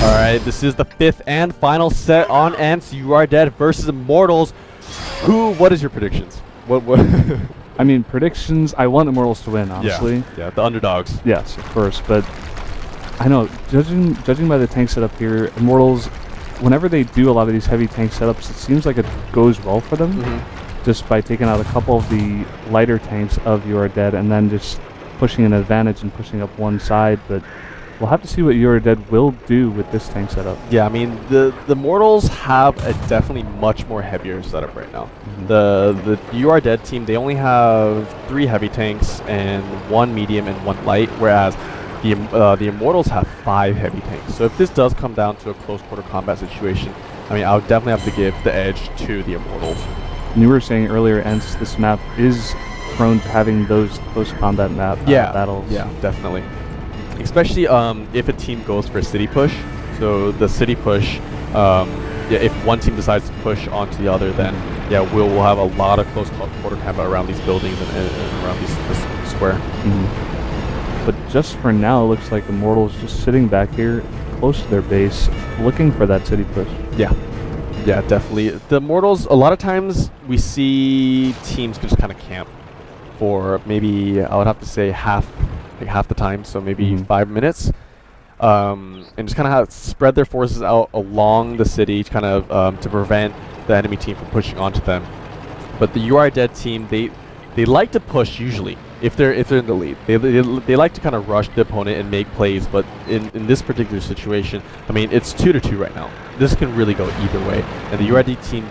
All right, this is the 5th and final set on Ants. You Are Dead versus Immortals. What is your predictions? What? I mean, predictions, I want Immortals to win, honestly. Yeah, the underdogs. Yes, of course, but I know, judging by the tank setup here, Immortals, whenever they do a lot of these heavy tank setups, it seems like it goes well for them, just by taking out a couple of the lighter tanks of You Are Dead and then just pushing an advantage and pushing up one side, but we'll have to see what You Are Dead will do with this tank setup. Yeah, I mean, the Mortals have a definitely much more heavier setup right now. The You Are Dead team, they only have 3 heavy tanks and 1 medium and 1 light, whereas the Immortals have 5 heavy tanks. So if this does come down to a close quarter combat situation, I mean, I would definitely have to give the edge to the Immortals. And you were saying earlier, Ents, this map is prone to having those close combat battles. Yeah, definitely. Especially if a team goes for a city push. So the city push, if one team decides to push onto the other, then yeah, we'll have a lot of close quarter combat around these buildings and around this square. But just for now, it looks like Immortals just sitting back here close to their base, looking for that city push. Yeah, definitely. The Immortals, a lot of times we see teams just kind of camp for maybe, I would have to say half the time, so maybe 5 minutes, and just kind of spread their forces out along the city, kind of to prevent the enemy team from pushing onto them. But the You Are Dead team, they like to push usually if they're in the lead. They like to kind of rush the opponent and make plays. But in this particular situation, I mean, it's 2-2 right now. This can really go either way. And the You Are Dead team,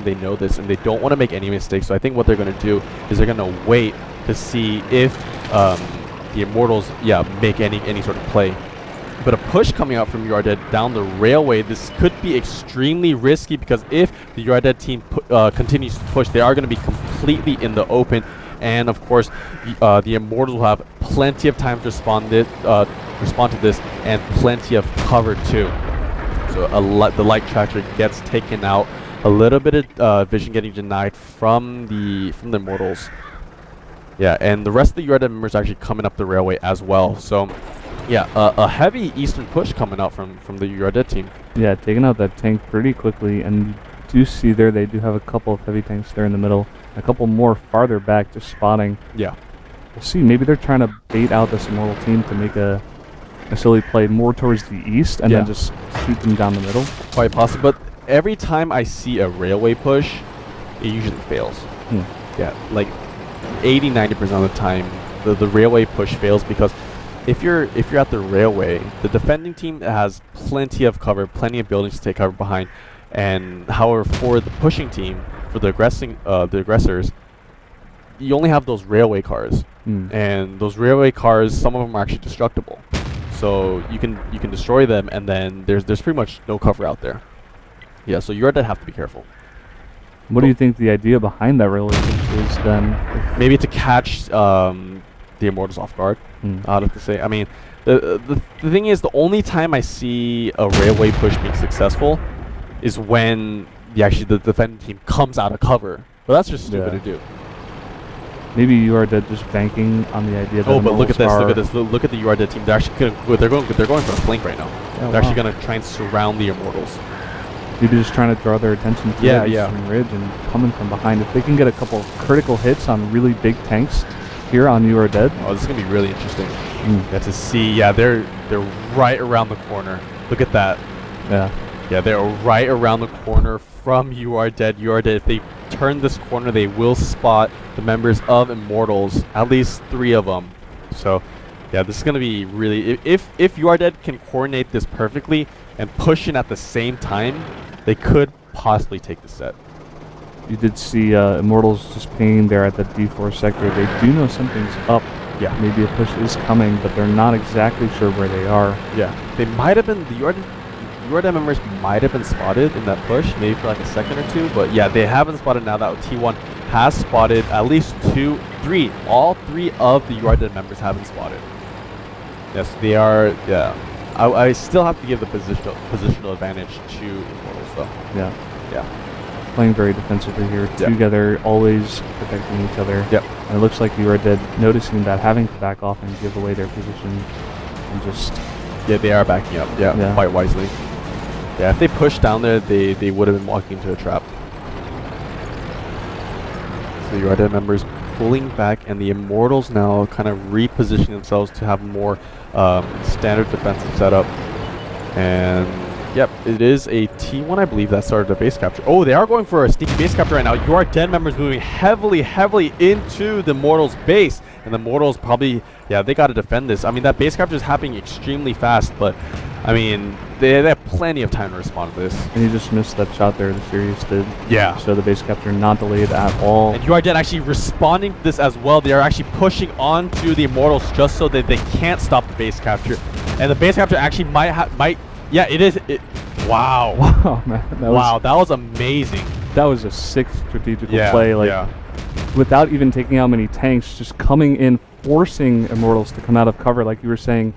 they know this, and they don't want to make any mistakes. So I think what they're going to do is they're going to wait to see if the Immortals, make any sort of play. But a push coming out from You Are Dead down the railway, this could be extremely risky, because if the You Are Dead team continues to push, they are going to be completely in the open. And of course, the Immortals will have plenty of time to respond to this, and plenty of cover too. So the light tractor gets taken out, a little bit of vision getting denied from the Immortals. Yeah, and the rest of the You Are Dead members are actually coming up the railway as well. So yeah, a heavy eastern push coming out from the You Are Dead team. Yeah, taking out that tank pretty quickly, and you do see there they do have a couple of heavy tanks there in the middle, a couple more farther back just spotting. Yeah, we'll see. Maybe they're trying to bait out this Immortal team to make a silly play more towards the east and then just shoot them down the middle. Quite possible, but every time I see a railway push, it usually fails. Yeah, like 80-90% of the time, the railway push fails, because if you're at the railway, the defending team has plenty of cover, plenty of buildings to take cover behind, and however for the pushing team, for the aggressors, you only have those railway cars, and those railway cars, some of them are actually destructible, so you can destroy them, and then there's pretty much no cover out there. Yeah, so you're gonna have to be careful. What do you think the idea behind that railway push is then? Maybe to catch the Immortals off guard. I'd have to say. I mean, the thing is, the only time I see a railway push being successful is when the defending team comes out of cover. But that's just stupid to do. Maybe You Are Dead just banking on the idea that but look at this! Look at the You Are Dead team. They're actually they're going for a flank right now. They're actually going to try and surround the Immortals. Maybe just trying to draw their attention to the eastern ridge and coming from behind. If they can get a couple of critical hits on really big tanks here on You Are Dead. Oh, this is going to be really interesting. Yeah, to see. Yeah, they're right around the corner. Look at that. Yeah, they're right around the corner from You Are Dead. You Are Dead. If they turn this corner, they will spot the members of Immortals, at least 3 of them. So yeah, this is going to be really, if You Are Dead can coordinate this perfectly and push in at the same time, they could possibly take the set. You did see Immortals just pinging there at the D4 sector. They do know something's up. Yeah, maybe a push is coming, but they're not exactly sure where they are. Yeah, they might have been, the You Are Dead members might have been spotted in that push, maybe for like a second or 2, but yeah, they haven't spotted now that T1 has spotted at least 2, 3. All 3 of the You Are Dead members have been spotted. Yes, they are, yeah. I still have to give the positional advantage to Immortals though. Yeah. Playing very defensively here, together, always protecting each other. Yep. And it looks like You Are Dead noticing that, having to back off and give away their position and just Yeah, they are backing up. Yeah, quite wisely. Yeah, if they pushed down there, they would have been walking into a trap. So your Dead members pulling back, and the Immortals now kind of repositioning themselves to have more standard defensive setup. And yep, it is a T1, I believe, that started a base capture. Oh, they are going for a sneaky base capture right now. Your Dead members moving heavily into the Mortals base. And the Mortals probably, yeah, they got to defend this. I mean, that base capture is happening extremely fast, but I mean, they have plenty of time to respond to this. And you just missed that shot there, the Sirius did. Yeah. So the base capture not delayed at all. And You Are Dead actually responding to this as well. They are actually pushing onto the Immortals just so that they can't stop the base capture. And the base capture actually might, yeah, it is. Wow. Wow, man. That was amazing. That was a sick strategical play. Like, without even taking out many tanks, just coming in, forcing Immortals to come out of cover, like you were saying.